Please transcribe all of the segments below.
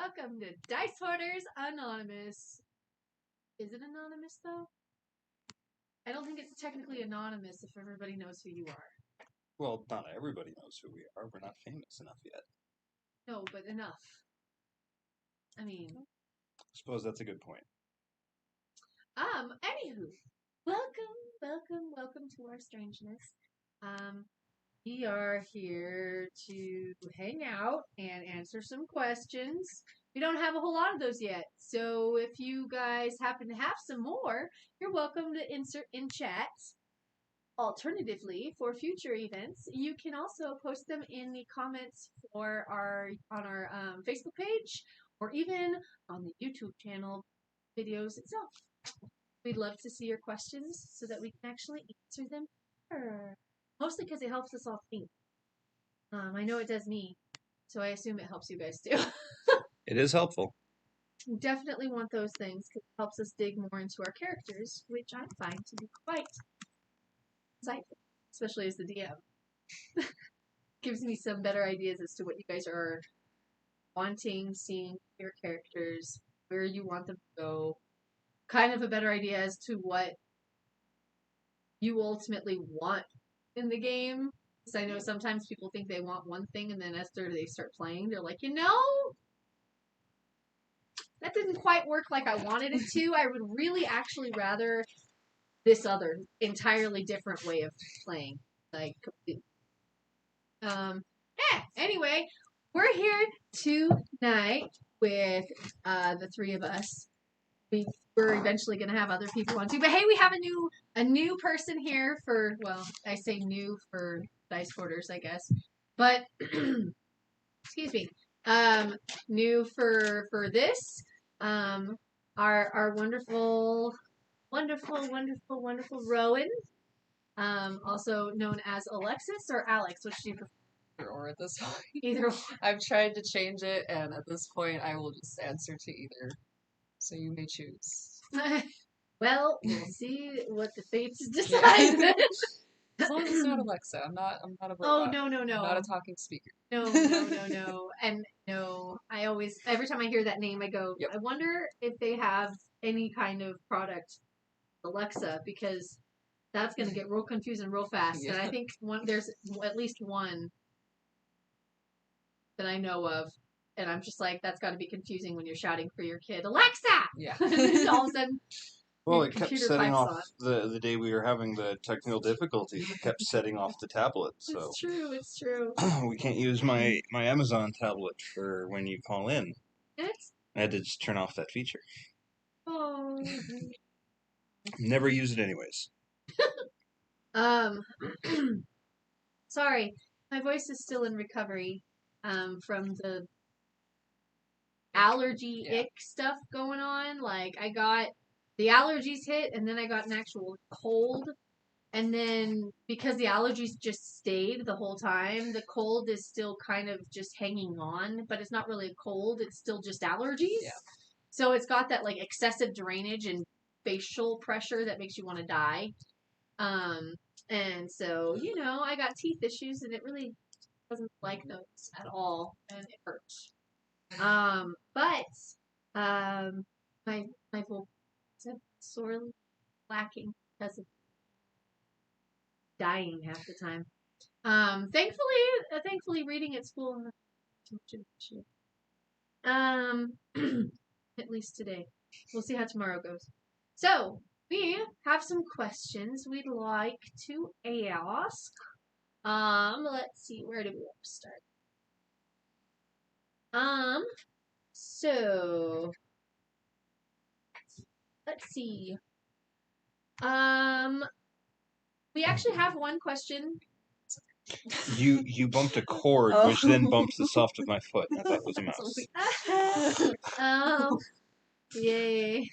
Welcome to Dice Hoarders Anonymous. Is it anonymous, though? I don't think it's technically anonymous if everybody knows who you are. Well, not everybody knows who we are. We're not famous enough yet. No, but enough. I mean... I suppose that's a good point. Anywho. Welcome to our strangeness. We are here to hang out and answer some questions. We don't have a whole lot of those yet, so if you guys happen to have some more, you're welcome to insert in chat. Alternatively, for future events, you can also post them in the comments on our Facebook page, or even on the YouTube channel videos itself. We'd love to see your questions so that we can actually answer them better. Mostly because it helps us all think. I know it does me, so I assume it helps you guys too. It is helpful. We definitely want those things because it helps us dig more into our characters, which I find to be quite insightful, especially as the DM. Gives me some better ideas as to what you guys are wanting, seeing your characters, where you want them to go. Kind of a better idea as to what you ultimately want in the game. Because I know sometimes people think they want one thing, and then after they start playing, they're like, that didn't quite work like I wanted it to. I would really actually rather this other entirely different way of playing. Like, anyway, we're here tonight with the three of us. We're eventually going to have other people on too. But hey, we have a new person here for, well, I say new for Dice Hoarders, I guess. But, excuse me, new for this, our wonderful Rowan, also known as Alexis or Alex, which do you prefer? Either or at this point. Either or. I've tried to change it, and at this point, I will just answer to either. So you may choose. Well, we'll see what the fates decide. As long as it's not Alexa, I'm not a robot. Oh, no. I'm not a talking speaker. No. And no, every time I hear that name, I go, yep. I wonder if they have any kind of product, Alexa, because that's going to get real confusing real fast. Yeah. And I think there's at least one that I know of. And I'm just like, that's got to be confusing when you're shouting for your kid, Alexa! Yeah. And all of a sudden, well, it kept setting off the day we were having the technical difficulties. It kept setting off the tablet. So It's true. We can't use my Amazon tablet for when you call in. I had to just turn off that feature. Oh. Never use it anyways. Sorry, my voice is still in recovery from the allergy ick stuff going on. Like, I got the allergies hit, and then I got an actual cold, and then because the allergies just stayed the whole time, the cold is still kind of just hanging on, but it's not really a cold, it's still just allergies. Yeah. So it's got that like excessive drainage and facial pressure that makes you want to die. And so, I got teeth issues, and it really doesn't like those at all, and it hurts. But my voice is sorely lacking because of dying half the time. Thankfully, reading at school too much of an issue. At least today. We'll see how tomorrow goes. So we have some questions we'd like to ask. Let's see, where do we want to start? So let's see. We actually have one question. You bumped a cord, which then bumped the soft of my foot. I thought it was a mouse. Yay.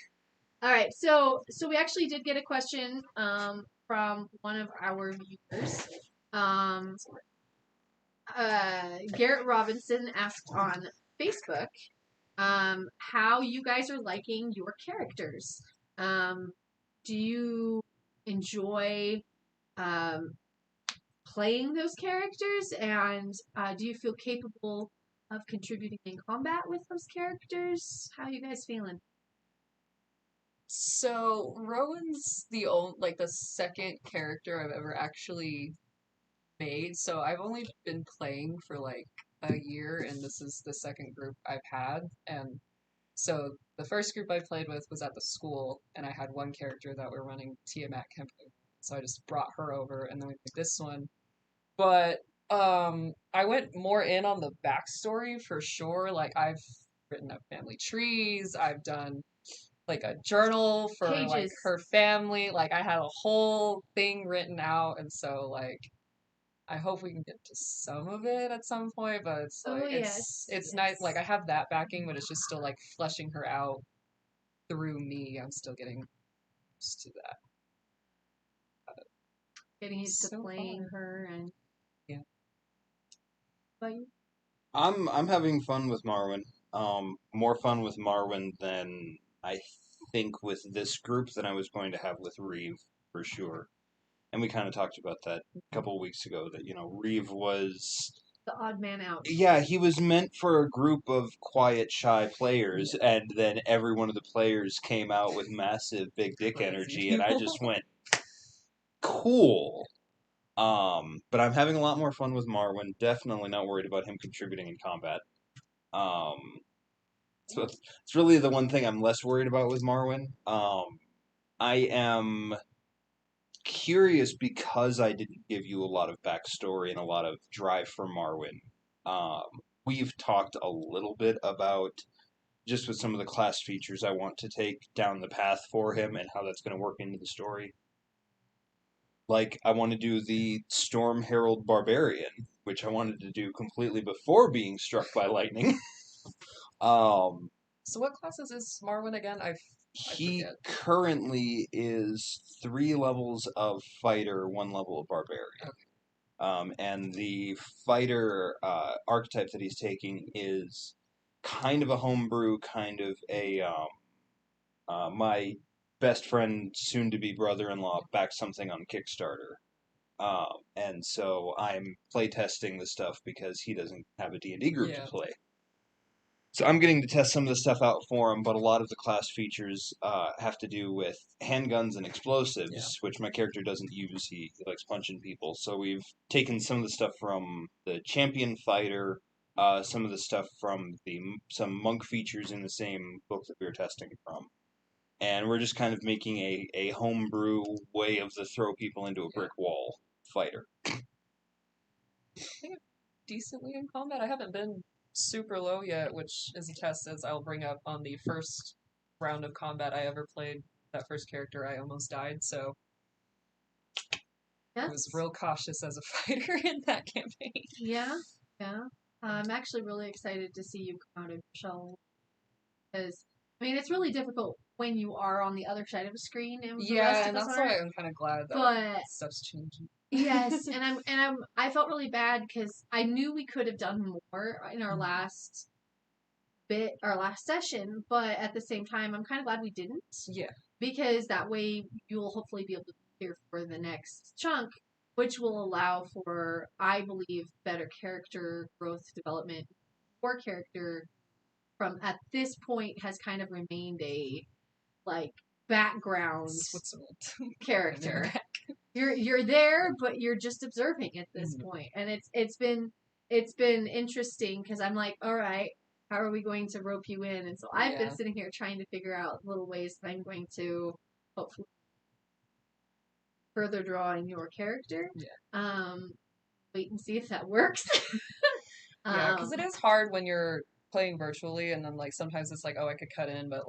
All right, so we actually did get a question from one of our viewers. Garrett Robinson asked on Facebook how you guys are liking your characters. Do you enjoy playing those characters, and do you feel capable of contributing in combat with those characters? How are you guys feeling? So Rowan's the second character I've ever actually made. So I've only been playing for like a year, and this is the second group I've had. And so the first group I played with was at the school, and I had one character that we're running Tiamat campaign. So I just brought her over, and then we picked this one. But I went more in on the backstory for sure. Like I've written up family trees. I've done like a journal for like Pages. her family. Like I had a whole thing written out, and so like I hope we can get to some of it at some point. But it's Oh, like yes, it's yes. nice. Like I have that backing, but it's just still like fleshing her out through me. I'm still getting used to that. Getting used to So playing fun. her and Yeah. But you? I'm having fun with Marwyn. More fun with Marwyn than I think with this group than I was going to have with Reeve for sure. And we kind of talked about that a couple of weeks ago. That Reeve was The odd man out. yeah, he was meant for a group of quiet, shy players, and then every one of the players came out with massive big dick Crazy. energy, and I just went cool. But I'm having a lot more fun with Marwyn. Definitely not worried about him contributing in combat. So it's really the one thing I'm less worried about with Marwyn. I am curious because I didn't give you a lot of backstory and a lot of drive for Marwyn. We've talked a little bit about just with some of the class features I want to take down the path for him and how that's going to work into the story. Like, I want to do the Storm Herald Barbarian, which I wanted to do completely before being struck by lightning. So what classes is Marwyn again? I He forget. currently is 3 levels of fighter, 1 level of barbarian. Okay. And the fighter archetype that he's taking is kind of a homebrew, kind of a my best friend, soon to be brother-in-law, backed something on Kickstarter. And so I'm playtesting the stuff because he doesn't have a D&D group to play. So I'm getting to test some of the stuff out for him, but a lot of the class features have to do with handguns and explosives, which my character doesn't use. He likes punching people. So we've taken some of the stuff from the champion fighter, some of the stuff from some monk features in the same book that we were testing from. And we're just kind of making a homebrew way of the throw people into a brick wall fighter. I think I'm decently in combat. I haven't been super low yet, which is a test as I'll bring up on the first round of combat I ever played. That first character, I almost died, so I was real cautious as a fighter in that campaign. Yeah. I'm actually really excited to see you come out of your shell. Because, I mean, it's really difficult when you are on the other side of a screen and the rest of and us that's aren't. why I'm kind of glad that stuff's changing. Yes, I felt really bad because I knew we could have done more in our last session, but at the same time, I'm kind of glad we didn't. Yeah. Because that way you'll hopefully be able to prepare for the next chunk, which will allow for, I believe, better character growth development. Your character from at this point has kind of remained a background Switzerland character. You're there, but you're just observing at this point, and it's been interesting because I'm like, all right, how are we going to rope you in? And so I've been sitting here trying to figure out little ways that I'm going to hopefully further draw in your character. Wait and see if that works. Because it is hard when you're playing virtually, and then sometimes it's like, oh, I could cut in, but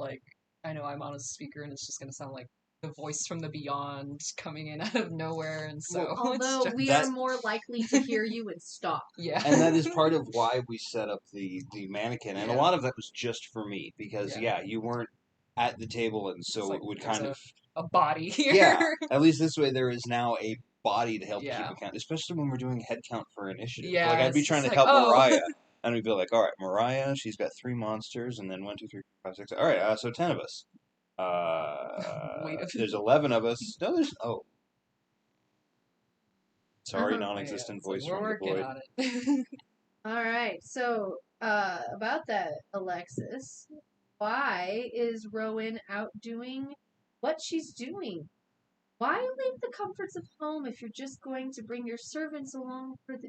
I know I'm on a speaker, and it's just gonna sound like the voice from the beyond coming in out of nowhere, and so although we are more likely to hear you and stop. Yeah, and that is part of why we set up the mannequin, and a lot of that was just for me because you weren't at the table, and so it would kind of a body here. Yeah, at least this way there is now a body to help keep account, especially when we're doing head count for initiative. Yeah, I'd be trying to help Mariah, and we'd be like, all right, Mariah, she's got 3 monsters, and then 1, 2, 3, 4, 5, 6. All right, so 10 of us. There's 11 of us. No, there's sorry, non-existent voice we're from the working void. on it. All right, so About that, Alexis. Why is Rowan out doing what she's doing? Why leave the comforts of home if you're just going to bring your servants along for the...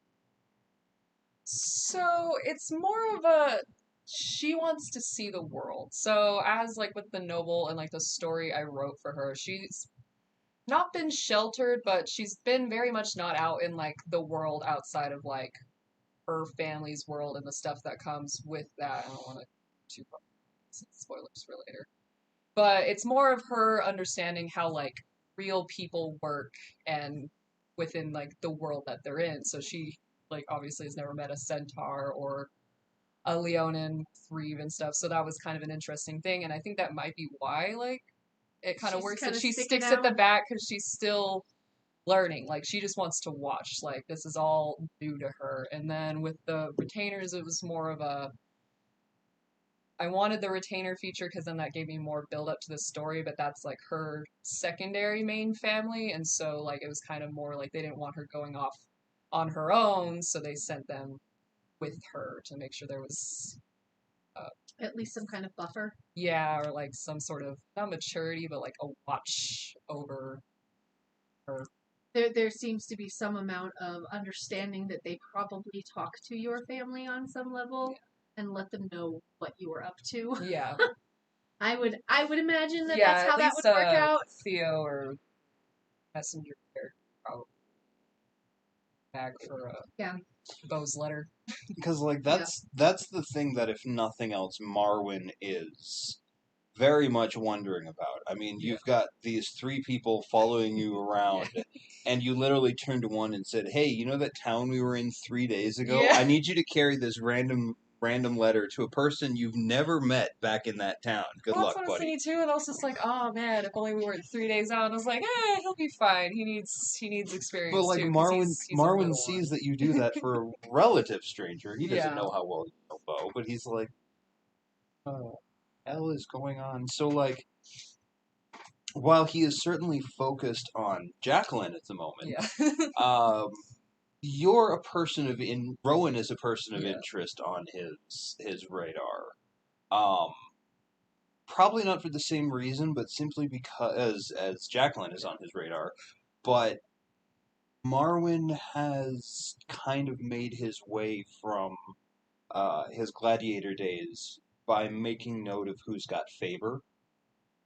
So it's more of a she wants to see the world. So as like with the noble and like the story I wrote for her, she's not been sheltered, but she's been very much not out in like the world outside of like her family's world and the stuff that comes with that. I don't want to too far spoilers for later. But it's more of her understanding how like real people work and within like the world that they're in. So she like obviously has never met a centaur or a Leonin Three and stuff. So that was kind of an interesting thing, and I think that might be why like it kind of She's works kinda that she sticking sticks at the out. back because she's still learning. Like she just wants to watch. Like this is all new to her. And then with the retainers, it was more of a I wanted the retainer feature because then that gave me more build up to the story, but that's like her secondary main family, and so like it was kind of more like they didn't want her going off on her own, so they sent them with her to make sure there was At least some kind of buffer. yeah, or like some sort of not maturity, but like a watch over her. There seems to be some amount of understanding that they probably talk to your family on some level and let them know what you are up to. Yeah, I would imagine that yeah. that's At how that least would work out. Theo or messenger there probably bag for Yeah. Bo's letter. Because like that's the thing that if nothing else, Marwyn is very much wondering about. I mean, you've got these three people following you around, and you literally turned to one and said, "Hey, you know that town we were in 3 days ago? Yeah. I need you to carry this random letter to a person you've never met back in that town. Good Well, luck, that's what I was buddy." thinking too, and I was just like, oh man, if only we weren't 3 days out. And I was like, he'll be fine. He needs But experience like too, because he's a Marwyn little one. sees that you do that for a relative stranger. He doesn't Yeah. know how well you know Bo, but he's like, "Oh, hell is going on?" So like, while he is certainly focused on Jacqueline at the moment, Yeah. um, you're a person of in Rowan is a person of Yeah. interest on his radar. Um, Probably not for the same reason, but simply because as Jacqueline is on his radar. But Marwyn has kind of made his way from his gladiator days by making note of who's got favor,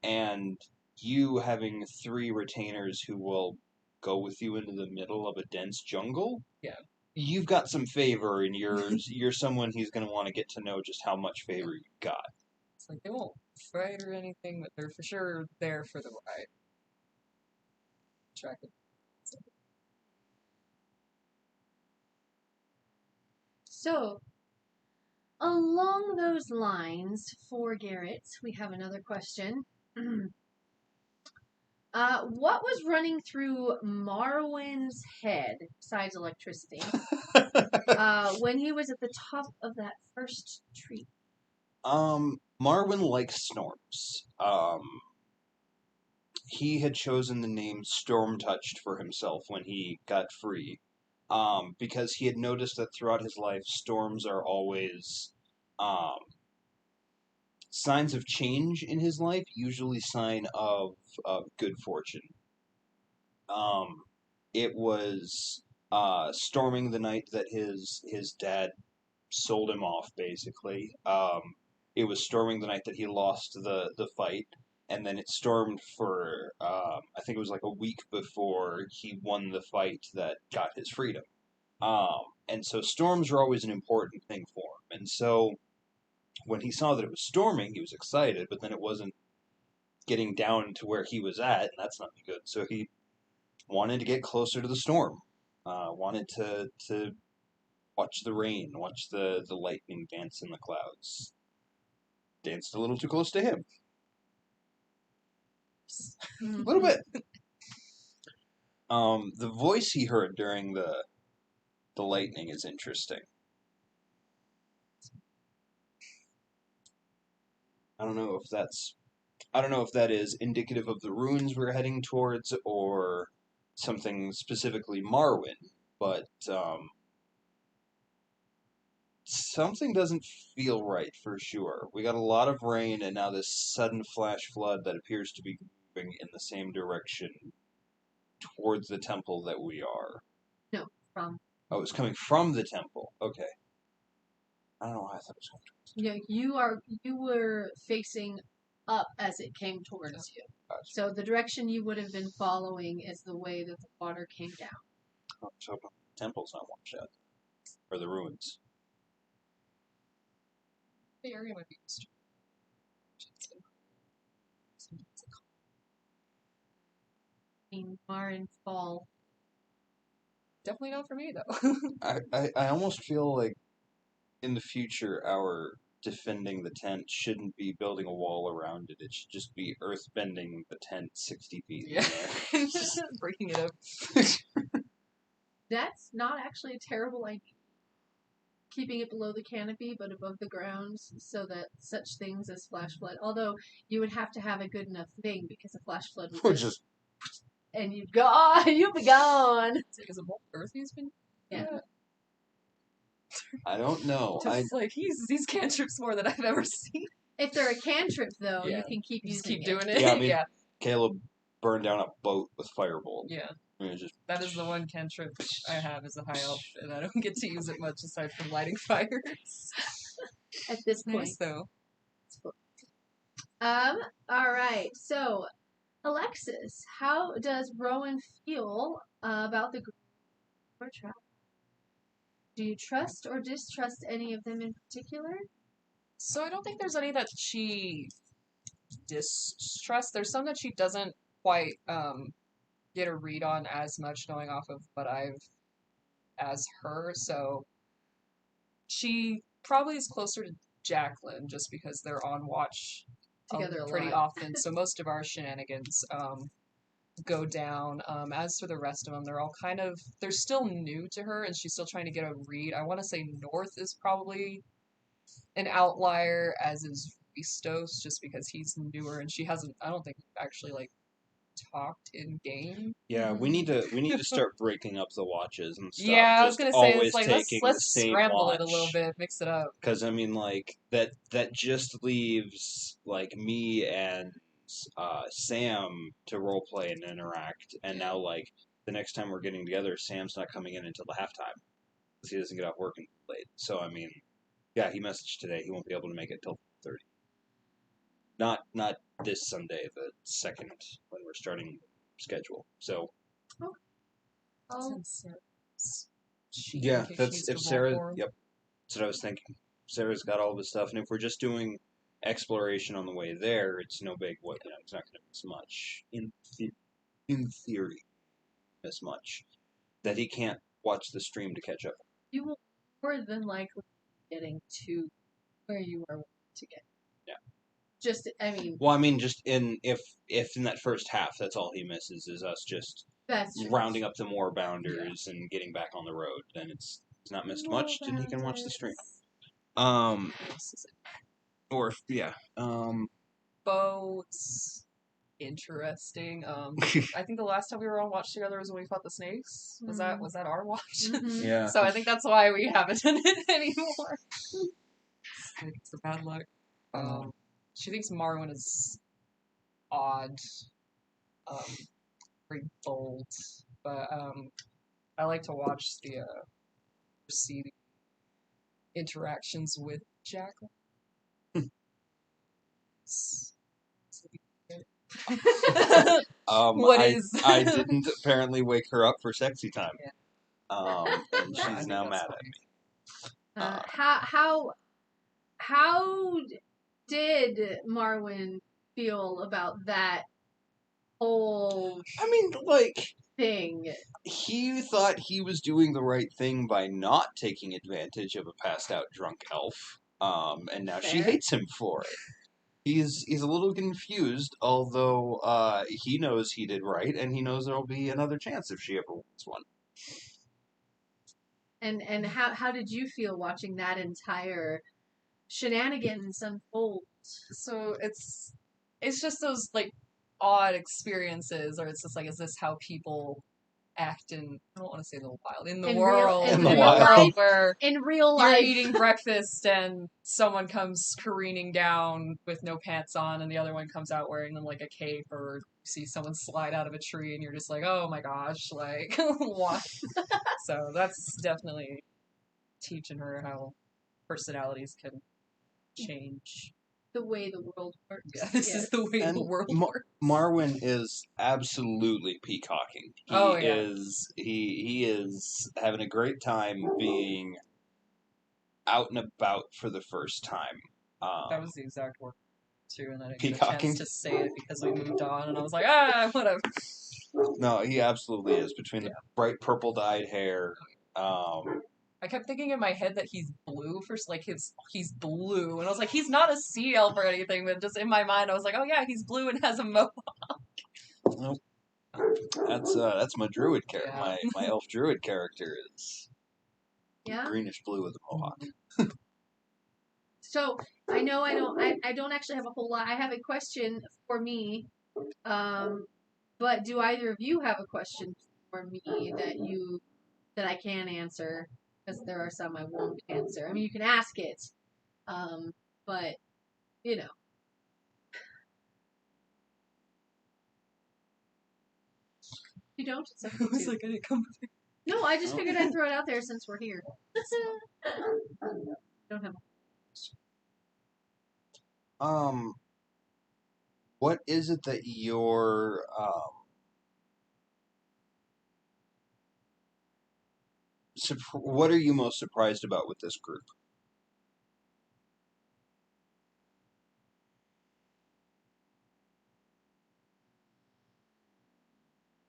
and you having three retainers who will go with you into the middle of a dense jungle. Yeah. You've got some favor, and you're someone he's going to want to get to know just how much favor you've got. It's like they won't fight or anything, but they're for sure there for the ride. Track it. So, along those lines, for Garrett, we have another question. What was running through Marwyn's head, besides electricity, when he was at the top of that first tree? Marwyn likes storms. He had chosen the name Storm Touched for himself when he got free, because he had noticed that throughout his life, storms are always um, signs of change in his life, usually sign of good fortune. Um, it was storming the night that his dad sold him off, basically. It was storming the night that he lost the fight, and then it stormed for I think it was like a week before he won the fight that got his freedom. And so storms are always an important thing for him. And so when he saw that it was storming, he was excited, but then it wasn't getting down to where he was at, and that's not good. So he wanted to get closer to the storm. Wanted to watch the rain, watch the lightning dance in the clouds. Danced a little too close to him. A little bit. The voice he heard during the lightning is interesting. I don't know if that is indicative of the ruins we're heading towards or something specifically Marwyn, but something doesn't feel right for sure. We got a lot of rain and now this sudden flash flood that appears to be moving in the same direction towards the temple that we are. No, from. Oh, it's coming from the temple. Okay. I don't know why I thought it was coming towards the temple. Yeah, you were facing up as it came towards you. Gotcha. So the direction you would have been following is the way that the water came down. Oh, so the temple's not washed out. Or the ruins. The area might be disturbed. I mean, Marin Fall. Definitely not for me though. I almost feel like in the future our defending the tent shouldn't be building a wall around it. It should just be earth bending the tent 60 feet in Yeah. the air. Just breaking it up. That's not actually a terrible idea. Keeping it below the canopy but above the ground so that such things as flash flood. Although you would have to have a good enough thing because a flash flood would Or just and you'd go, you'd be gone. It's like, is it more earthy has been? Yeah. I don't know. Just like these cantrips more than I've ever seen. If they're a cantrip, though, Yeah. you can keep You just using keep it. doing it. Yeah, I mean- yeah. Caleb burned down a boat with firebolt. Yeah. I mean, it's just That is the one cantrip I have as a high elf, and I don't get to use it much aside from lighting fires. At this point. Nice though. All right. So, Alexis, how does Rowan feel about the group or travel? Do you trust or distrust any of them in particular? So I don't think there's any that she distrusts. There's some that she doesn't quite get a read on as much, knowing off of what I've as her. So she probably is closer to Jacqueline just because they're on watch Together a pretty lot. often. So most of our shenanigans go down. As for the rest of them, they're all they're still new to her and she's still trying to get a read. I want to say North is probably an outlier, as is Ristos, just because he's newer and she hasn't, I don't think, actually talked in game. yeah. We need to start breaking up the watches and stuff. Yeah, I was Just gonna say always it's like taking let's the same scramble watch. it a little bit, mix it up. Because I mean, like that just leaves like me and Sam to roleplay and interact, and now like the next time we're getting together, Sam's not coming in until the halftime because he doesn't get off work until late. So I mean, yeah, he messaged today he won't be able to make it till 30. Not this Sunday, the second when we're starting schedule. So Oh, yeah, that's if Sarah. Yep, that's what I was thinking. Sarah's got all this stuff, and if we're just doing exploration on the way there, it's no big. What it's not going to miss much in theory, miss much that he can't watch the stream to catch up. you will more than likely be getting to where you are to get. Yeah. Just, I mean, Well, I mean, just if in that first half, that's all he misses is us just that's true. rounding up the more bounders and getting back on the road. Then he's not missed much, and he can watch the stream. Or yeah. Boats. Interesting. I think the last time we were on watch together was when we fought the snakes. Was that our watch? Mhm. Yeah. So I think that's why we haven't done it anymore. It's the bad luck. She thinks Marwin is odd, very bold, but I like to watch the preceding interactions with Jacqueline. What is? I didn't apparently wake her up for sexy time. Yeah. And Yeah, I she's think now that's mad funny. at me. How did Marwin feel about that whole I mean, like, thing? he thought he was doing the right thing by not taking advantage of a passed out drunk elf. And now she Fair. hates him for it. He's a little confused, although he knows he did right, and he knows there'll be another chance if she ever wants one. And how did you feel watching that entire shenanigans unfold? So it's just those odd experiences, or it's just is this how people act in, I don't want to say the wild, in the In world, in in the the wild. world where In real you're life. eating breakfast and someone comes careening down with no pants on and the other one comes out wearing them like a cape, or you see someone slide out of a tree and you're just like, oh my gosh, like, what? So that's definitely teaching her how personalities can change. The way the world works. Yeah, this is the way the And world works. Marwyn is absolutely peacocking. He Oh, yeah. he is having a great time being out and about for the first time. That was the exact word too, and I didn't Peacocking? get a chance to say it because we moved on, and I was like, ah, whatever. No, he absolutely is. Between the bright purple dyed hair, I kept thinking in my head that he's blue he's blue, and I was like, he's not a sea elf or anything, but just in my mind, I was like, oh yeah, he's blue and has a mohawk. nope. That's my druid character. Yeah. My elf druid character is Yeah. greenish blue with a mohawk. So I know I don't actually have a whole lot. I have a question for me, but do either of you have a question for me that I can answer? Because there are some I won't answer. I mean, you can ask it, but you know. You don't. It's okay I was too. like, I didn't come. No, I just figured I'd throw it out there since we're here. Don't have. What is it that you're what are you most surprised about with this group?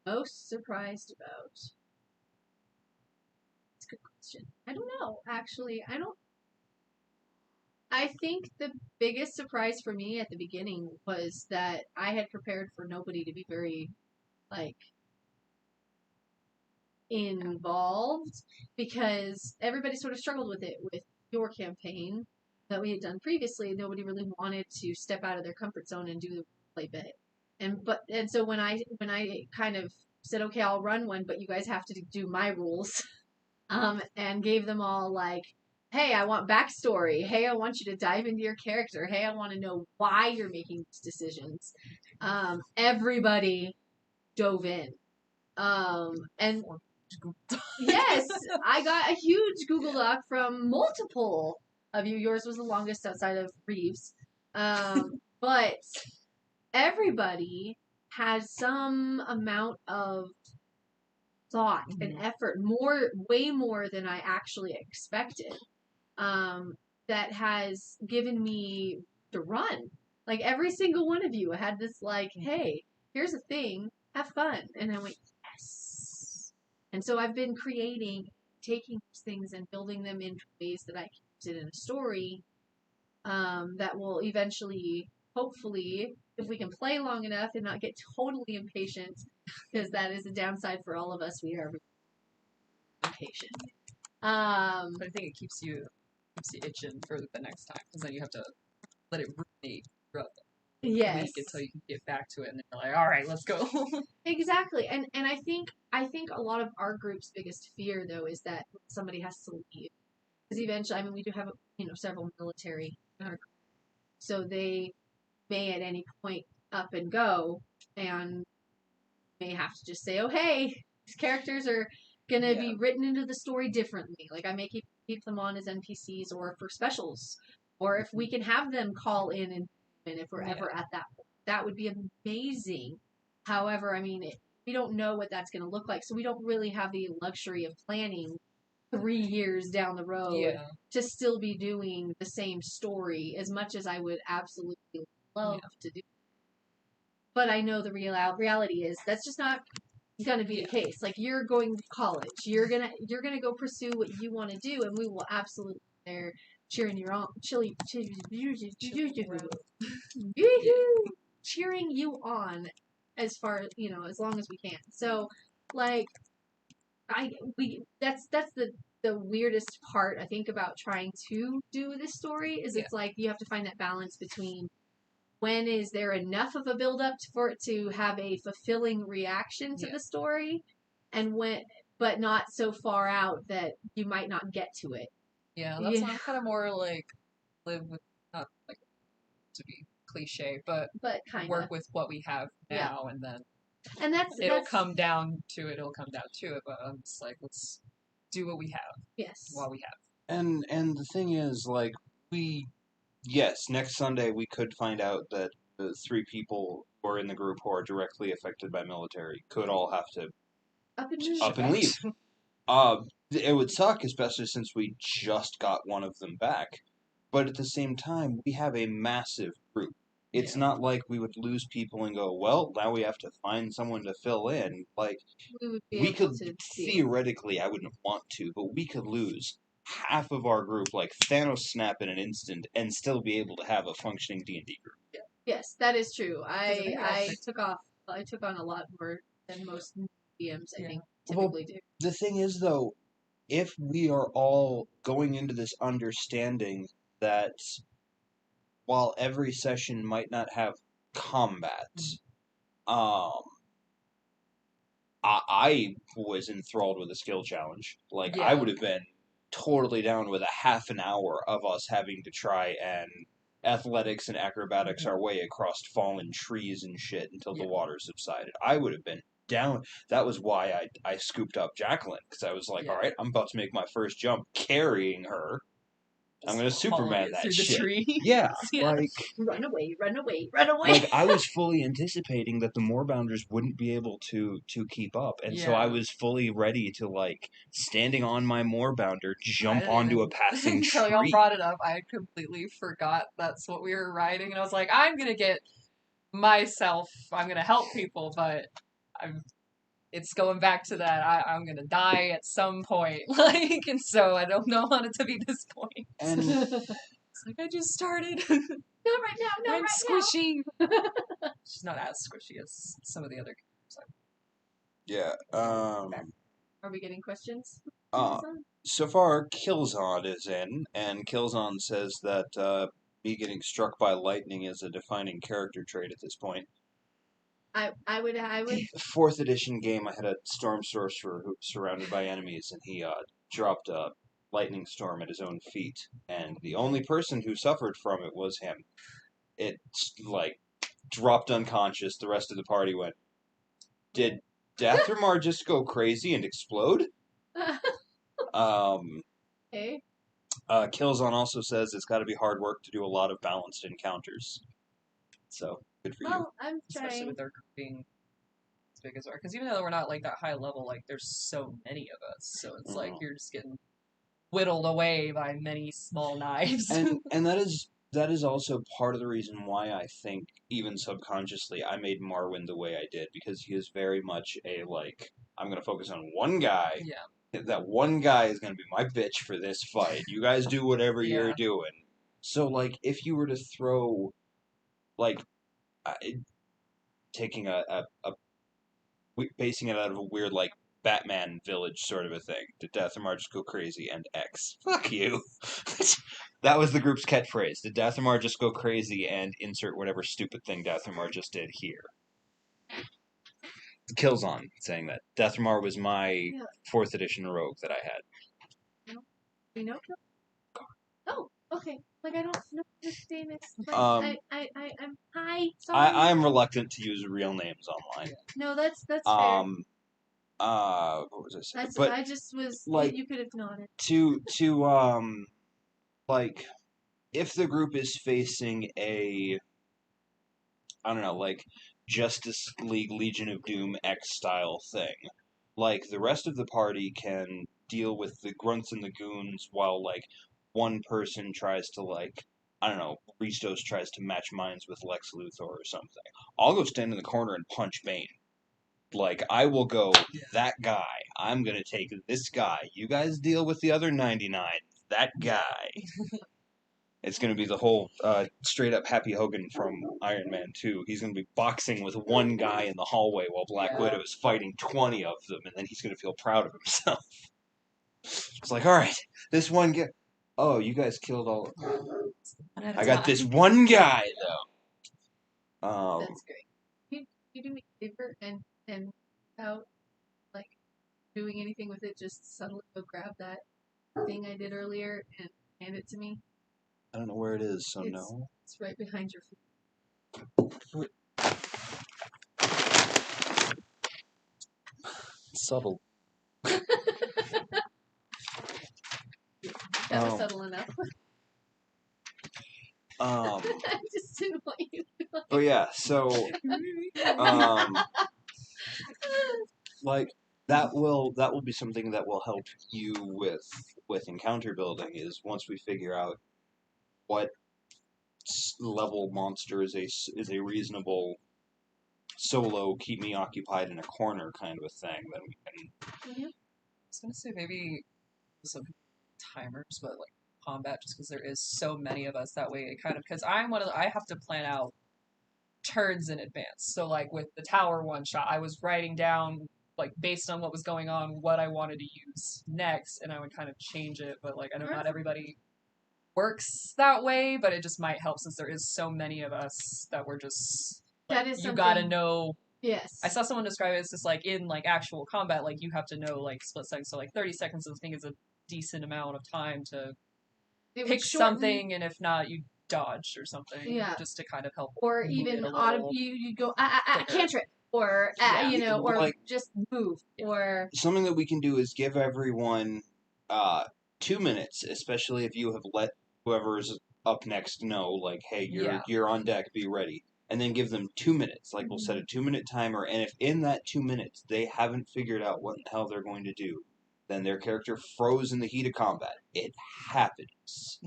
Most surprised about? That's a good question. I don't know. Actually, I don't. I think the biggest surprise for me at the beginning was that I had prepared for nobody to be very, like, involved because everybody sort of struggled with it with your campaign that we had done previously. Nobody really wanted to step out of their comfort zone and do the play bit. And so when I kind of said, okay, I'll run one, but you guys have to do my rules, and gave them all like, hey, I want backstory. Hey, I want you to dive into your character. Hey, I want to know why you're making these decisions. Everybody dove in. And yes, I got a huge Google Doc from multiple of you. Yours was the longest outside of Reeves. But everybody had some amount of thought and effort, way more than I actually expected. That has given me to run. Like every single one of you had this like, hey, here's a thing, have fun. And I went, yes. And so I've been taking these things and building them into ways that I can use it in a story, that will eventually, hopefully, if we can play long enough and not get totally impatient, because that is a downside for all of us. We are impatient. I think it keeps you itching for the next time, because then you have to let it ruminate throughout the week until you can get back to it, and then you're like, all right, let's go. Exactly. And I think a lot of our group's biggest fear though is that somebody has to leave, because eventually, I mean, we do have several military in our group, so they may at any point up and go, and may have to just say, oh hey, these characters are gonna be written into the story differently. Like I may keep them on as NPCs or for specials, or if we can have them call in and if we're ever at that point, that would be amazing. However, I mean, we don't know what that's gonna look like, so we don't really have the luxury of planning 3 years down the road to still be doing the same story as much as I would absolutely love to do. But I know the reality is that's just not gonna be the case. Like you're going to college, you're gonna go pursue what you want to do, and we will absolutely be there cheering you on, cheering you on as far as long as we can. So like that's the weirdest part I think about trying to do this story is it's like you have to find that balance between when is there enough of a build up for it to have a fulfilling reaction to the story, and but not so far out that you might not get to it. Yeah, that's Yeah. I'm kind of more like live with, not like to be cliche, but kind work of. with what we have Yeah. now, and then And it'll come down to it. It'll come down to it. But I'm just like, let's do what we have yes. while we have. And the thing is, like, yes, next Sunday we could find out that the 3 people who are in the group who are directly affected by military could all have to Up and leave. up and leave. It would suck, especially since we just got one of them back. But at the same time, we have a massive group. It's not like we would lose people and go, well, now we have to find someone to fill in. Like, we could theoretically, I wouldn't want to, but we could lose half of our group, like Thanos snap in an instant, and still be able to have a functioning D&D group. Yeah. Yes, that is true. I I took on a lot more than most DMs, I think, typically do. The thing is, though, if we are all going into this understanding that while every session might not have combat, I was enthralled with a skill challenge. Like, I would have been totally down with a half an hour of us having to try and athletics and acrobatics our way across fallen trees and shit until the water subsided. I would have been down. That was why I scooped up Jacqueline, because I was like, all right, I'm about to make my first jump carrying her. I'm going to Superman that shit. Tree. Yeah, like... Run away, run away, run away! Like, I was fully anticipating that the Moorbounders wouldn't be able to keep up, and so I was fully ready to, like, standing on my Moorbounder, jump onto a passing tree. Until y'all brought it up, I completely forgot that's what we were riding, and I was like, I'm going to get myself, I'm going to help people, but it's going back to that. I'm gonna die at some point, like, and so I don't know how to be this point. And it's like I just started. Not right now. I'm squishy. She's not as squishy as some of the other characters. Yeah. Are we getting questions? So far, Killzon is in, and Killzon says that me getting struck by lightning is a defining character trait at this point. I would. 4th edition game, I had a storm sorcerer who was surrounded by enemies, and he dropped a lightning storm at his own feet, and the only person who suffered from it was him. It, like, dropped unconscious. The rest of the party went, did Dathramar just go crazy and explode? Okay. Killzone also says it's got to be hard work to do a lot of balanced encounters. So, good for you. I'm trying. Especially with our group being as big as we are. Because even though we're not, like, that high level, like, there's so many of us. So it's like you're just getting whittled away by many small knives. and that is also part of the reason why I think, even subconsciously, I made Marwyn the way I did. Because he is very much a, like, I'm going to focus on one guy. Yeah. That one guy is going to be my bitch for this fight. You guys do whatever you're doing. So, like, if you were to throw, like, taking basing it out of a weird, like, Batman village sort of a thing. Did Dathramar just go crazy? And X. Fuck you. That was the group's catchphrase. Did Dathramar just go crazy and insert whatever stupid thing Dathramar just did here? Killzon saying that. Dathramar was my 4th edition rogue that I had. You know? Oh, okay. Like, I don't know this name is. Like, I'm hi. Sorry. I'm reluctant to use real names online. No, that's fair. What was I saying? But I just was like, you could have nodded. Like, if the group is facing a, I don't know, like, Justice League Legion of Doom X style thing, like, the rest of the party can deal with the grunts and the goons while, like, one person tries to, like, I don't know, Ristos tries to match minds with Lex Luthor or something. I'll go stand in the corner and punch Bane. Like, I will go, that guy. I'm gonna take this guy. You guys deal with the other 99. That guy. It's gonna be the whole straight-up Happy Hogan from Iron Man 2. He's gonna be boxing with one guy in the hallway while Black Widow is fighting 20 of them, and then he's gonna feel proud of himself. It's like, alright, this one guy... Oh, you guys killed all... I got this one guy, though. That's great. You do me a favor and out, like, doing anything with it, just subtly go grab that thing I did earlier and hand it to me. I don't know where it is, so It's- no. It's right behind your feet. Subtle. That was subtle enough. I just didn't want you to like... Oh yeah, so like that will be something that will help you with encounter building is once we figure out what level monster is a reasonable solo keep me occupied in a corner kind of a thing, then we can. I was gonna say maybe some timers, but like combat, just because there is so many of us. That way, it kind of because I have to plan out turns in advance. So like with the tower one shot, I was writing down like based on what was going on what I wanted to use next, and I would kind of change it. But like I know not everybody works that way, but it just might help since there is so many of us that we're just like, that is you something... gotta know. Yes. I saw someone describe it as just like in like actual combat, like you have to know like split seconds. So like 30 seconds I think is a decent amount of time to pick something, and if not, you dodge or something, just to kind of help. Or even you go cantrip, or you know, or like, just move, or something that we can do is give everyone 2 minutes, especially if you have let whoever's up next know, like, hey, you're on deck, be ready. And then give them 2 minutes. Like, we'll set a 2-minute timer, and if in that 2 minutes they haven't figured out what the hell they're going to do, then their character froze in the heat of combat. It happens.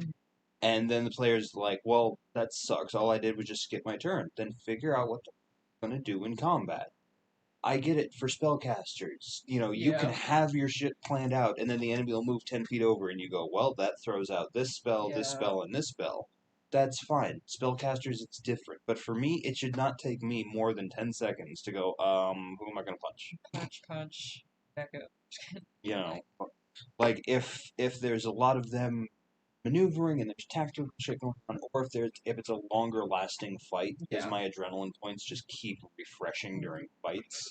And then the player's like, well, that sucks. All I did was just skip my turn. Then figure out what they're going to do in combat. I get it for spellcasters. You know, you can have your shit planned out, and then the enemy will move 10 feet over, and you go, well, that throws out this spell, and this spell. That's fine. Spellcasters, it's different. But for me, it should not take me more than 10 seconds to go, who am I going to punch? Punch, back up. You know, like, if there's a lot of them maneuvering and there's tactical shit going on, or if it's a longer lasting fight, because my adrenaline points just keep refreshing during fights.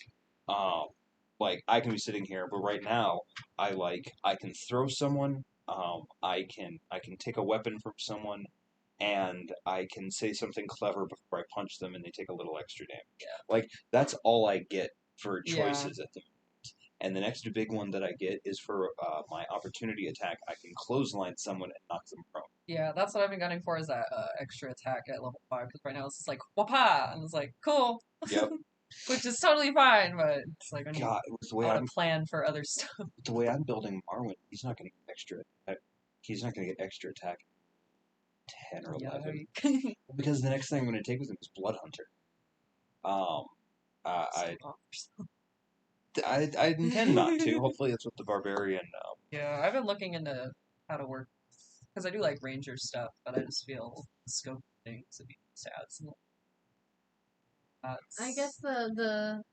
Like I can be sitting here, but right now I can throw someone, I can take a weapon from someone, and I can say something clever before I punch them, and they take a little extra damage. Like that's all I get for choices at the moment. And the next big one that I get is for my opportunity attack. I can clothesline someone and knock them prone. Yeah, that's what I've been gunning for is that extra attack at level 5, because right now it's just like, wapa! And it's like, cool. Yep. Which is totally fine, but it's like, I need to plan for other stuff. The way I'm building Marwyn, he's not going to get extra attack. He's not going to get extra attack 10 or 11. Because the next thing I'm going to take with him is Blood Hunter. I intend not to. Hopefully it's with the Barbarian. Yeah, I've been looking into how to work, because I do like Ranger stuff, but I just feel the scope of things would be sad. I guess the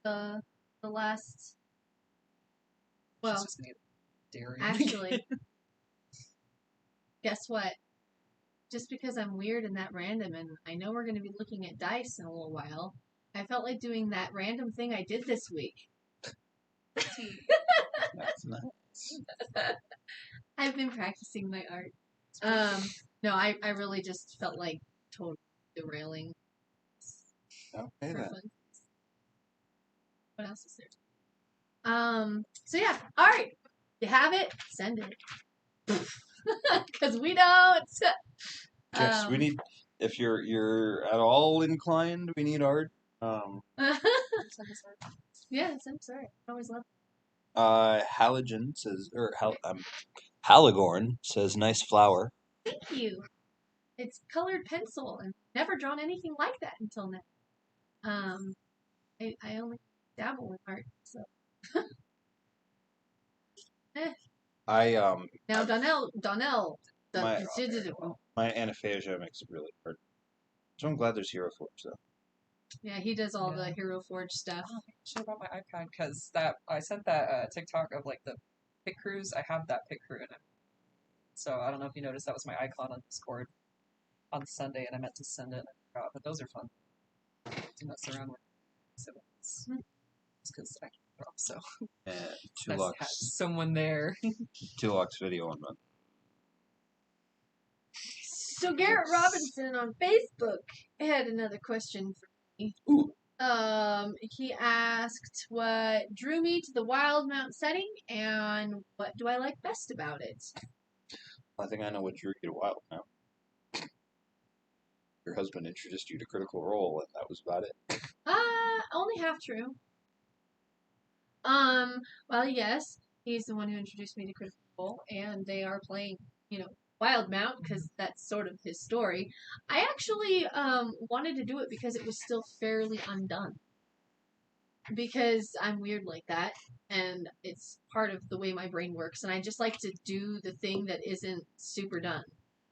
last... Well, actually, guess what? Just because I'm weird and that random, and I know we're going to be looking at dice in a little while, I felt like doing that random thing I did this week. That's nice. I've been practicing my art. No, I really just felt like totally derailing. Okay then. What else is there? So yeah, all right. You have it. Send it. Because we don't. Yes, we need. If you're at all inclined, we need art. Yeah, I'm sorry. I always love. Halogen says, Halagorn says, nice flower. Thank you. It's colored pencil, and never drawn anything like that until now. I only dabble in art, so. Now Donnell. My anaphasia makes it really hard. So I'm glad there's Hero Forge though. Yeah, he does all the Hero Forge stuff. Oh, I should about my iPad, because I sent that TikTok of like the pit crews. I have that pit crew in it. So I don't know if you noticed that was my icon on Discord on Sunday, and I meant to send it. I forgot, but those are fun to mess around with. So it's because I So And nice to have someone there. Tulux video on run. So Garrett Robinson on Facebook had another question for me. Ooh. He asked what drew me to the Wild Mount setting and what do I like best about it. I think I know what drew you to Wild now. Your husband introduced you to Critical Role, and that was about it. Only half true. Well, yes, he's the one who introduced me to Critical Role, and they are playing, Wild Mount because that's sort of his story. I actually wanted to do it because it was still fairly undone. Because I'm weird like that, and it's part of the way my brain works, and I just like to do the thing that isn't super done.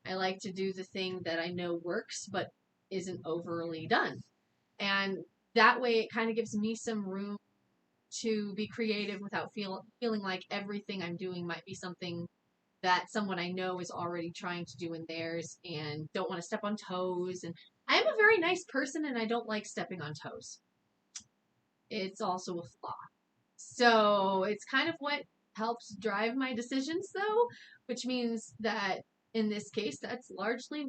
I like to do the thing that I know works but isn't overly done. And that way it kind of gives me some room to be creative without feeling like everything I'm doing might be something that someone I know is already trying to do in theirs and don't want to step on toes. And I'm a very nice person and I don't like stepping on toes. It's also a flaw. So it's kind of what helps drive my decisions though, which means that in this case, that's largely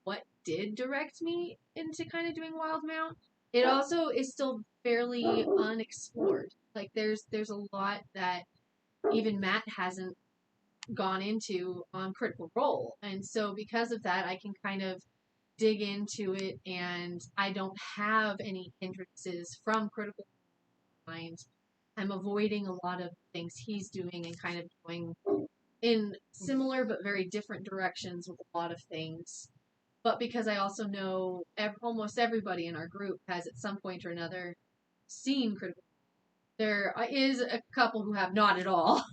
what did direct me into kind of doing Wild Mount. It also is still fairly unexplored. Like there's a lot that even Matt hasn't gone into on Critical Role. And so because of that, I can kind of dig into it and I don't have any hindrances from Critical Mind. I'm avoiding a lot of things he's doing and kind of going in similar but very different directions with a lot of things. But because I also know almost everybody in our group has at some point or another seen Critical. There is a couple who have not at all,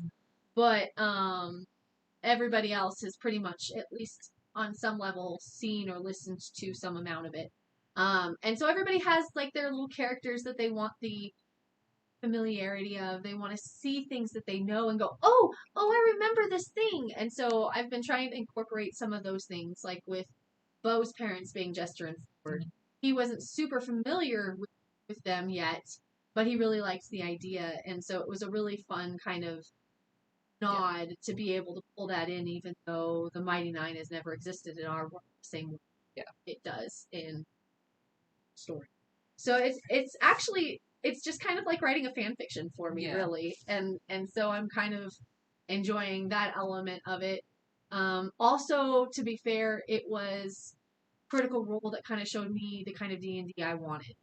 but everybody else has pretty much, at least on some level, seen or listened to some amount of it. And so everybody has like their little characters that they want the familiarity of. They want to see things that they know and go, oh, I remember this thing. And so I've been trying to incorporate some of those things, like with Bo's parents being Jester and Ford. He wasn't super familiar with them yet, but he really liked the idea. And so it was a really fun kind of nod to be able to pull that in, even though the Mighty Nine has never existed in our world the same way it does in story. So it's actually it's just kind of like writing a fan fiction for me, really, and so I'm kind of enjoying that element of it. Also, to be fair, it was Critical Role that kind of showed me the kind of D&D I wanted.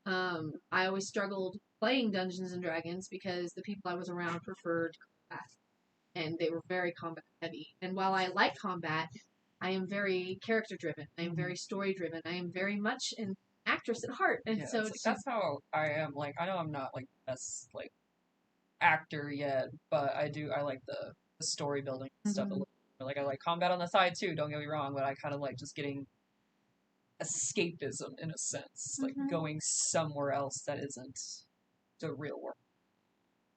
I always struggled playing Dungeons and Dragons because the people I was around preferred combat, and they were very combat heavy. And while I like combat, I am very character driven. I am very story driven. I am very much an actress at heart, and so that's how I am. Like, I know I'm not like the best like actor yet, but I like the story building stuff a little bit. Like, I like combat on the side too, don't get me wrong, but I kind of like just getting escapism in a sense, like going somewhere else that isn't the real world.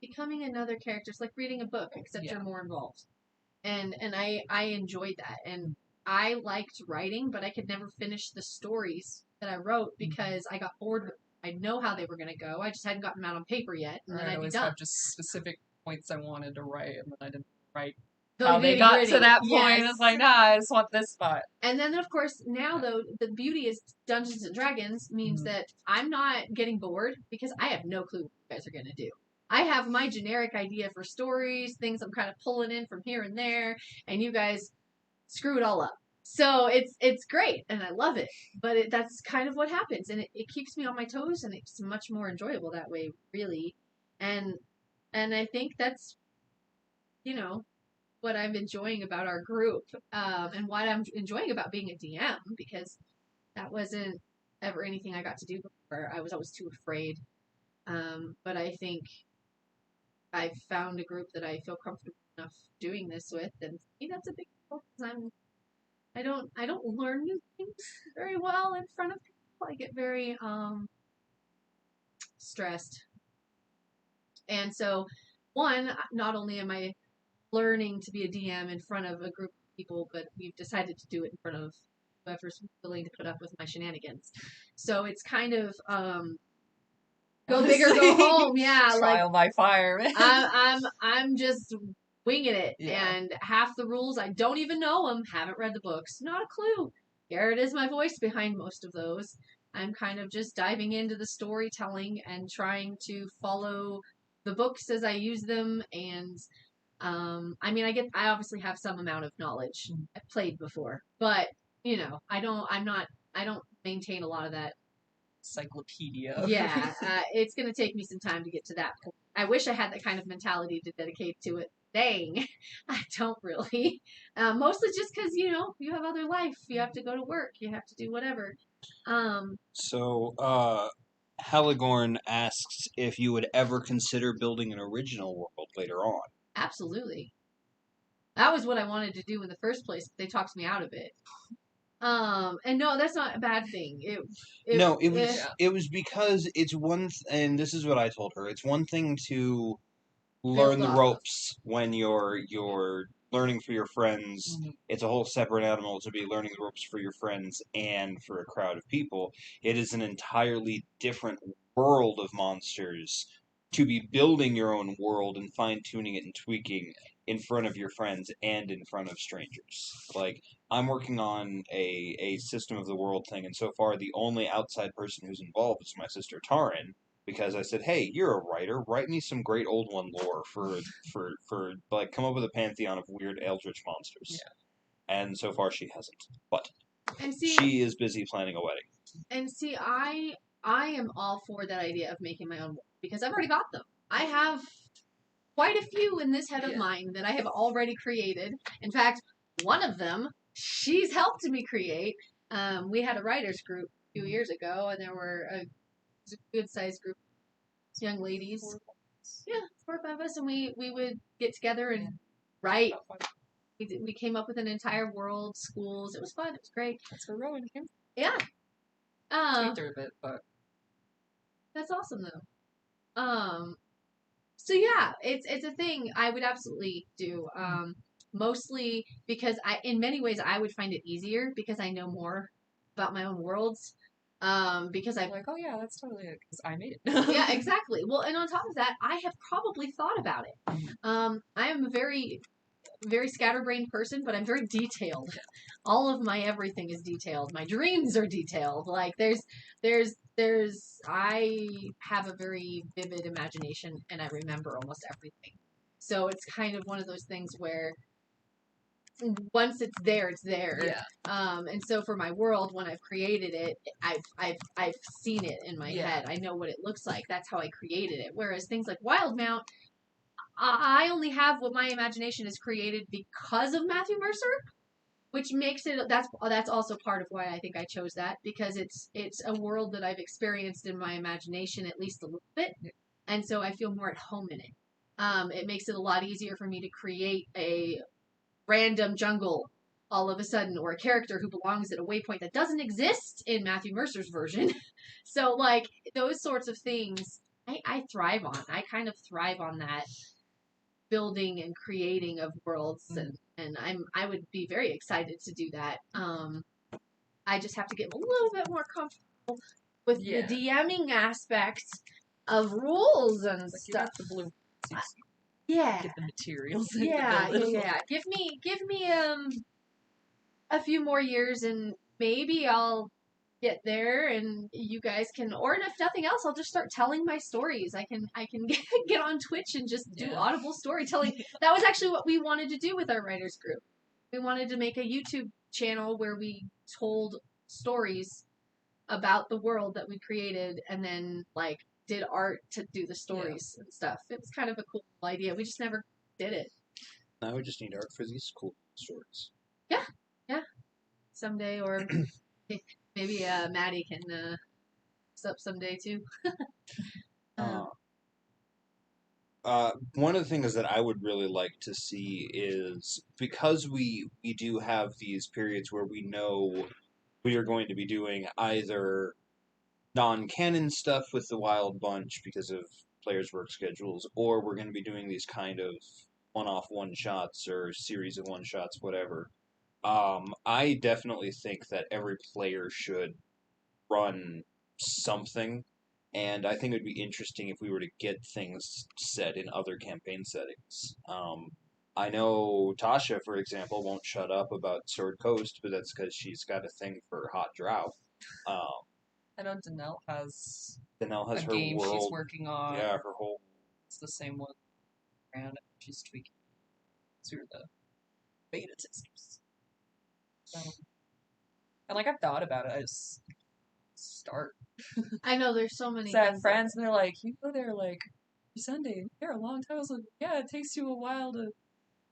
Becoming another character. It's like reading a book, except you're more involved. And I enjoyed that, and I liked writing, but I could never finish the stories that I wrote because I got bored with them. I know how they were going to go. I just hadn't gotten them out on paper yet, and then I'd be done. I always have just specific points I wanted to write, and then I didn't write how they got to that point. It's like, nah, I just want this spot. And then, of course, now, though, the beauty is Dungeons & Dragons means that I'm not getting bored because I have no clue what you guys are going to do. I have my generic idea for stories, things I'm kind of pulling in from here and there, and you guys screw it all up. So it's great, and I love it. But that's kind of what happens, and it keeps me on my toes, and it's much more enjoyable that way, really. And I think that's, what I'm enjoying about our group, and what I'm enjoying about being a DM, because that wasn't ever anything I got to do before. I was always too afraid. But I think I've found a group that I feel comfortable enough doing this with, and that's a big deal because I don't learn new things very well in front of people. I get very stressed, and so not only am I learning to be a DM in front of a group of people, but we've decided to do it in front of whoever's willing to put up with my shenanigans. So it's kind of go big or go home. Yeah, like Trial by fire. I'm just winging it, Yeah. and half the rules I don't even know them. Haven't read the books, not a clue. Garrett is my voice behind most of those. I'm kind of just diving into the storytelling and trying to follow the books as I use them. And I mean, I obviously have some amount of knowledge. I've played before, but you know, I don't maintain a lot of that. Encyclopedia. Yeah, it's gonna take me some time to get to that point. I wish I had that kind of mentality to dedicate to it. Dang, I don't really. Mostly just because you know you have other life. You have to go to work. You have to do whatever. So, Haligorn asks if you would ever consider building an original world later on. Absolutely. That was what I wanted to do in the first place, but they talked me out of it. And no, that's not a bad thing. No, Yeah. it was because it's and this is what I told her. It's one thing to learn build the off of. ropes when you're learning for your friends. Mhm. It's a whole separate animal to be learning the ropes for your friends and for a crowd of people. It is an entirely different world of monsters to be building your own world and fine tuning it and tweaking in front of your friends and in front of strangers. Like I'm working on a system of the world thing, and so far the only outside person who's involved is my sister Tarin, because I said, "Hey, you're a writer. Write me some great old one lore for like come up with a pantheon of weird eldritch monsters." Yeah. And so far she hasn't. But And see, she is busy planning a wedding. and see, I am all for that idea of making my own world because I've already got them. I have quite a few in this head of Yeah. mine that I have already created. In fact, one of them she's helped me create. We had a writers group a few years ago, and there were a good sized group of young ladies. Yeah, 4 or 5 of us, and we would get together and write. We came up with an entire world, schools. It was fun. It was great. That's where Rowan came from. Yeah. Tweaked her a bit, but That's awesome though. So yeah, it's a thing I would absolutely do. Mostly because in many ways, I would find it easier because I know more about my own worlds. Because I'm like, oh yeah, that's totally it, because I made it. yeah, exactly. Well, and on top of that, I have probably thought about it. I am a very, very scatterbrained person, but I'm very detailed. All of my everything is detailed. My dreams are detailed. Like I have a very vivid imagination and I remember almost everything. So it's kind of one of those things where once it's there, it's there. Yeah. And so for my world, when I've created it, I've seen it in my head. I know what it looks like. That's how I created it. Whereas things like Wildmount, I only have what my imagination has created because of Matthew Mercer, which makes it that's also part of why I think I chose that, because it's a world that I've experienced in my imagination at least a little bit, and so I feel more at home in it. It makes it a lot easier for me to create a random jungle all of a sudden, or a character who belongs at a waypoint that doesn't exist in Matthew Mercer's version. So like those sorts of things I thrive on. I kind of thrive on that building and creating of worlds, and I would be very excited to do that. I just have to get a little bit more comfortable with the DMing aspect of rules and like stuff. You got the blue. Yeah. Get the materials. Yeah. Give me a few more years and maybe I'll get there and you guys can, or if nothing else, I'll just start telling my stories. I can get on Twitch and just do audible storytelling. That was actually what we wanted to do with our writers group. We wanted to make a YouTube channel where we told stories about the world that we created and then like did art to do the stories and stuff. It was kind of a cool idea. We just never did it. Now we just need art for these cool stories. Yeah. Someday, or maybe Maddie can up someday too. One of the things that I would really like to see is, because we do have these periods where we know we are going to be doing either non-canon stuff with the Wild Bunch because of players' work schedules, or we're going to be doing these kind of one-off one-shots or series of one-shots, whatever. I definitely think that every player should run something And I think it would be interesting if we were to get things set in other campaign settings. I know Tasha, for example, won't shut up about Sword Coast, but that's because she's got a thing for Hot Drought. Um, I know Danelle has Danelle has a her game she's world, working on. yeah, her whole. It's the same one. And she's tweaking through the beta testers. So, and like I've thought about it, I just start. I know there's so many. So I have things friends, and they're like, "You go there like Sunday, there a long time." I was like, "Yeah, it takes you a while to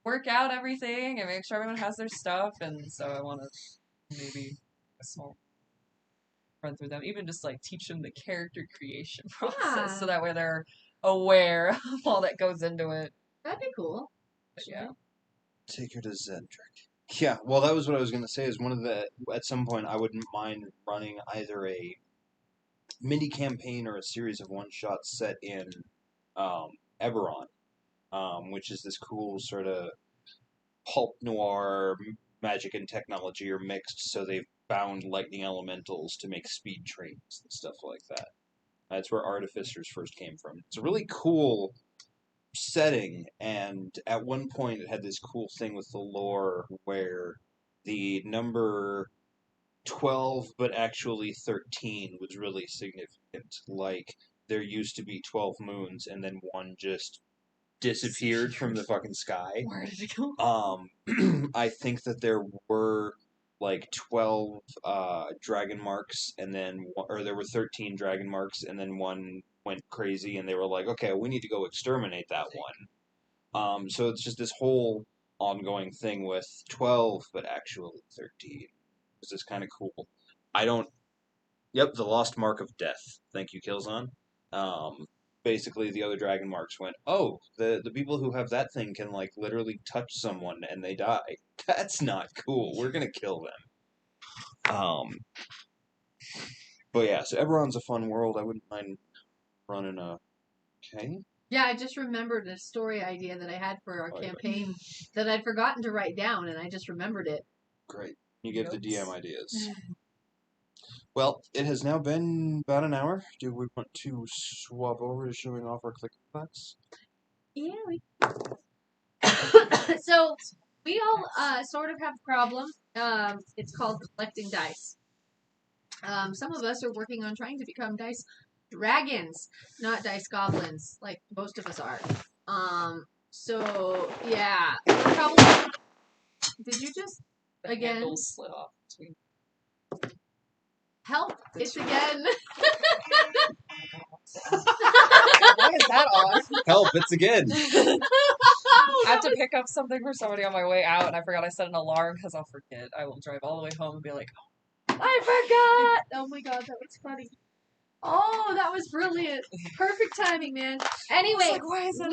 work out everything and make sure everyone has their stuff." And so I want to maybe a small run through them, even just like teach them the character creation process, so that way they're aware of all that goes into it. That'd be cool. But yeah. Take her to Zendrick. Yeah, well, that was what I was going to say. Is one of the at some point I wouldn't mind running either a mini campaign or a series of one shots set in Eberron, which is this cool sort of pulp noir magic and technology are mixed, so they've bound lightning elementals to make speed trains and stuff like that. That's where Artificers first came from. It's a really cool setting, and at one point it had this cool thing with the lore where the number 12 but actually 13 was really significant. Like, there used to be 12 moons and then one just disappeared from the fucking sky. Where did it go? I think that there were like 12 dragon marks, and then or there were 13 dragon marks, and then one went crazy, and they were like, okay, we need to go exterminate that one. So it's just this whole ongoing thing with 12, but actually 13. It's just kind of cool. I don't. Yep, the lost mark of death. Thank you, Killzone. Basically, the other dragon marks went, oh, the people who have that thing can like literally touch someone and they die. That's not cool. We're gonna kill them. But yeah, so Eberron's a fun world. I wouldn't mind running a. Okay. Yeah, I just remembered a story idea that I had for our campaign that I'd forgotten to write down, and I just remembered it. Great. You give the DM ideas. Well, it has now been about an hour. Do we want to swap over to showing off our click class? Yeah, so we all sort of have a problem. It's called collecting dice. Some of us are working on trying to become dice dragons, not dice goblins, like most of us are. So yeah, we're probably. Did you just The again handles slid off between. help? It's again. Why is that on? Help! It's again. I have to pick up something for somebody on my way out, and I forgot I set an alarm because I'll forget. I will drive all the way home and be like, I forgot. Oh my god, that was funny. Oh, that was brilliant. Perfect timing, man. Anyway, like, why is it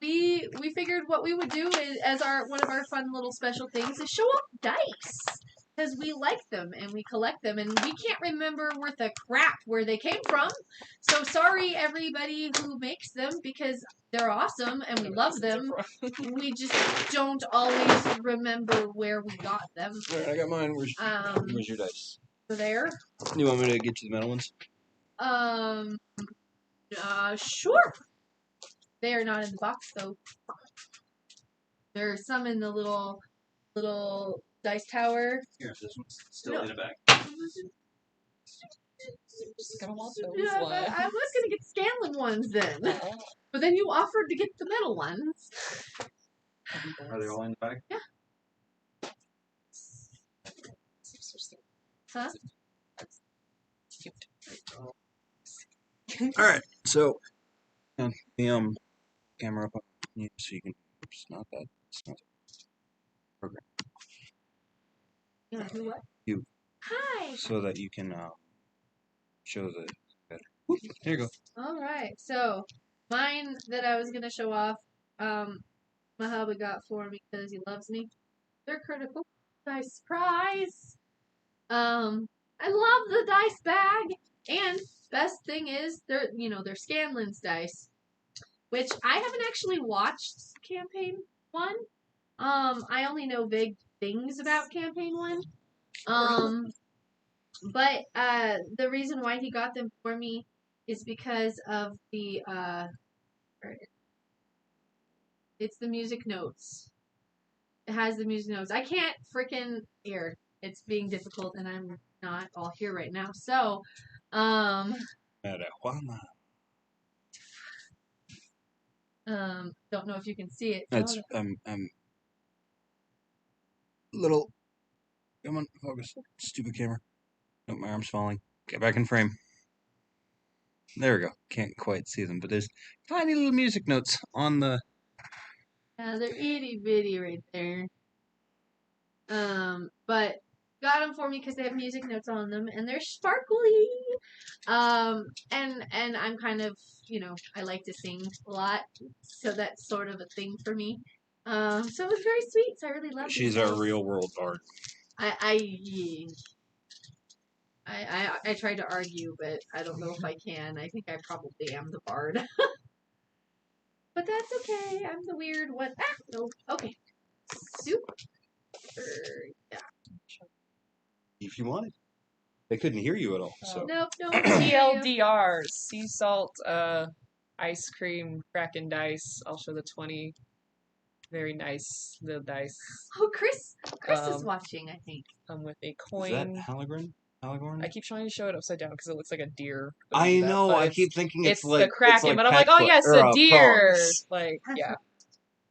we figured what we would do is, as one of our fun little special things is show off dice. Because we like them and we collect them and we can't remember worth a crap where they came from. So sorry everybody who makes them because they're awesome and we love them. We just don't always remember where we got them. Alright, I got mine. Where's your dice? There. You want me to get you the metal ones? Sure. They are not in the box though. There's some in the little dice tower. Here, this one's still in the bag. Just gonna want those Yeah, ones. I was gonna get Scanlan ones then, but then you offered to get the metal ones. Are they all in the bag? Yeah. Huh? Alright, so the camera up on you so you can. Oops, not that. It's not that. Program. You want to do what? You. Hi. So that you can show the better. Whoop, there you go. All right. So mine that I was gonna show off, my hubby got for me because he loves me. They're critical dice prize. I love the dice bag, and best thing is they're Scanlan's dice, which I haven't actually watched campaign 1. I only know vague things about campaign 1. But the reason why he got them for me is because of the it's the music notes. It has the music notes. I can't freaking hear. It's being difficult, and I'm not all here right now. So, Marijuana. don't know if you can see it. That's little. Come on, focus. Stupid camera. Oh, my arm's falling. Get back in frame. There we go. Can't quite see them, but there's tiny little music notes on the. Yeah, they're itty bitty right there. But got them for me because they have music notes on them and they're sparkly. And I'm kind of, I like to sing a lot, so that's sort of a thing for me. So it was very sweet. So I really love. She's our real world bard. I tried to argue, but I don't know if I can. I think I probably am the bard. But that's okay. I'm the weird one. No. Okay. Super. Yeah. If you wanted. They couldn't hear you at all. So. Nope. TLDR, sea salt, ice cream, Kraken dice. I'll show the 20. Very nice little dice. Oh, Chris is watching, I think. With a coin. Is that Halagorn? I keep trying to show it upside down because it looks like a deer. I know. I keep thinking it's like the Kraken, like but I'm like, oh yes, a deer. Fox. Yeah.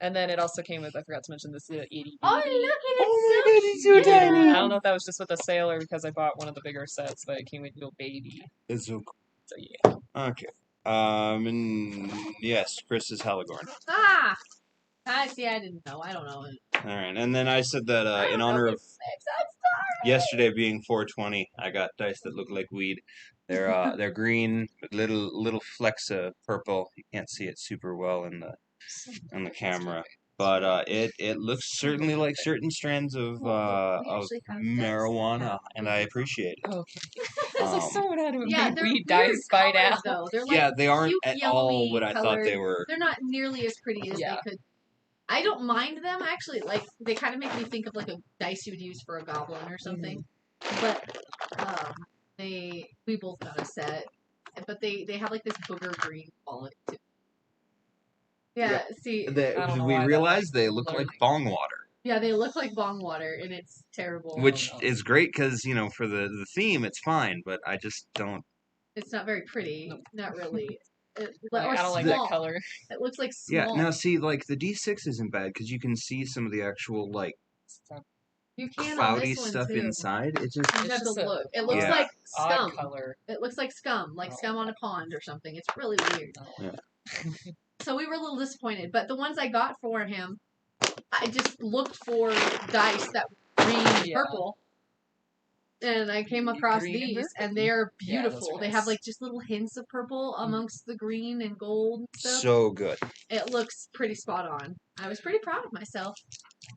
And then it also came with, I forgot to mention this little itty. Oh, look at it! Oh my god, he's so tiny! I don't know if that was just with a sale or because I bought one of the bigger sets, but it came with a little baby. It's so cool. So yeah. Okay. And yes, Chris is Halagorn. I see. I didn't know. I don't know. All right, and then I said that in honor of yesterday being 420, I got dice that look like weed. They're green with little flecks of purple. You can't see it super well in the camera, but it looks certainly like certain strands of marijuana, and I appreciate it. Okay. So someone had to they're weed dice by now. Though. They're like yeah, they aren't cute, at all what I thought they were. They're not nearly as pretty as they could. I don't mind them, actually. Like, they kind of make me think of, like, a dice you would use for a goblin or something. But, we both got a set. But they have, like, this booger green quality, too. Yeah, see. We realized they look like bong water. Yeah, they look like bong water, and it's terrible. Which is great, because, for the theme, it's fine, but I just don't... It's not very pretty. No. Not really. I don't like that color. It looks like small. Yeah, now see, like, the D6 isn't bad, because you can see some of the actual, like, cloudy stuff inside. It just... You have to look. It looks like scum. Color. It looks like scum. Like scum on a pond or something. It's really weird. Yeah. So we were a little disappointed. But the ones I got for him, I just looked for dice that were green and purple. And I came across these, and they're beautiful. Yeah, they have like just little hints of purple amongst the green and gold and stuff. So good. It looks pretty spot on. I was pretty proud of myself.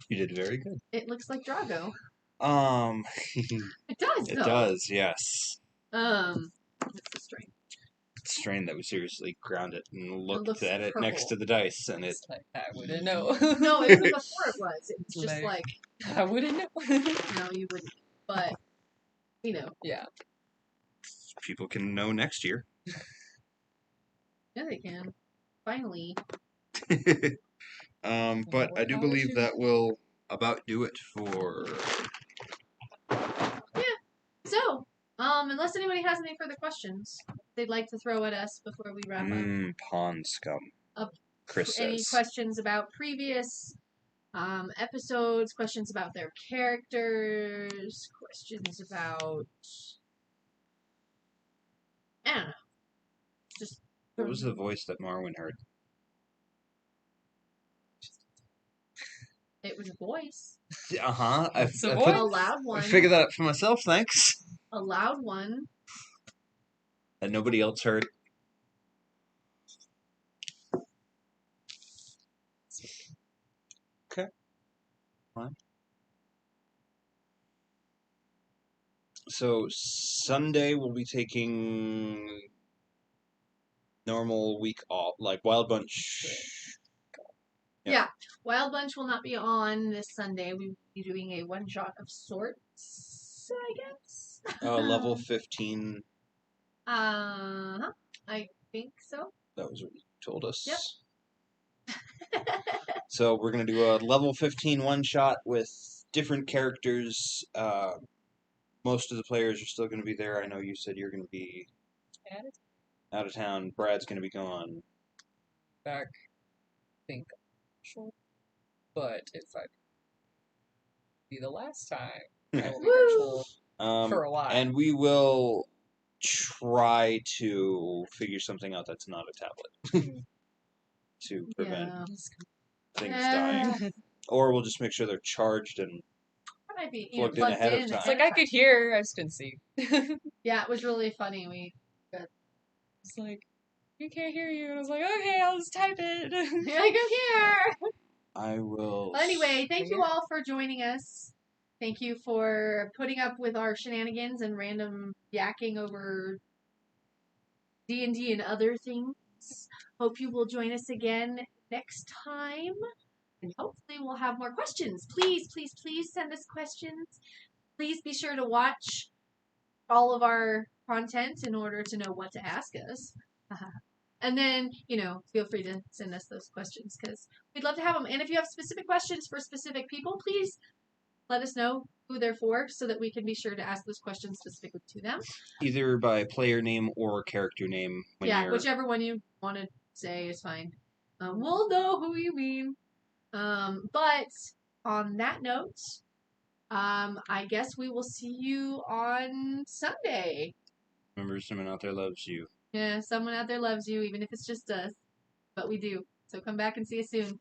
You did very good. It looks like Drago. It does. It does. Yes. What's the strain? Strain that we seriously ground it and looked at it next to the dice, and it's like, I wouldn't know. No, it was before it was. It was just like I wouldn't know. No, you wouldn't. But yeah. People can know next year. Yeah, they can. Finally. But I do believe that will about do it for. Yeah. So, unless anybody has any further questions they'd like to throw at us before we wrap up. Pond scum. Chris any says. Questions about previous episodes, questions about their characters, questions about I don't know. Just what was the voice that Marwin heard? It was a voice. Uh-huh. A loud one. I figured that out for myself, thanks. A loud one. That nobody else heard. Okay. Fine. So, Sunday we'll be taking normal week off, like Wild Bunch. Yeah. Wild Bunch will not be on this Sunday. We will be doing a one-shot of sorts, I guess. Level 15. I think so. That was what you told us. Yep. So we're going to do a level 15 one-shot with different characters. Most of the players are still going to be there. I know you said you're going to be out of town. Brad's going to be gone. Back, I think, sure. But if I be the last time, I will be virtual for a while. And we will try to figure something out that's not a tablet to prevent things dying. Or we'll just make sure they're charged and That might be plugged in ahead of time. It's like I could hear, I just couldn't see. Yeah, it was really funny. It's like, we can't hear you. And I was like, okay, I'll just type it. You're like, I'm here. I will. Well, anyway, thank you all for joining us. Thank you for putting up with our shenanigans and random yakking over D&D and other things. Hope you will join us again next time. And hopefully we'll have more questions. Please, please, please send us questions. Please be sure to watch all of our content in order to know what to ask us. And then, feel free to send us those questions because we'd love to have them. And if you have specific questions for specific people, please let us know who they're for so that we can be sure to ask those questions specifically to them. Either by player name or character name. Whichever one you want to say is fine. We'll know who you mean. But on that note, I guess we will see you on Sunday. Remember, someone out there loves you. Yeah, someone out there loves you, even if it's just us. But we do. So come back and see us soon.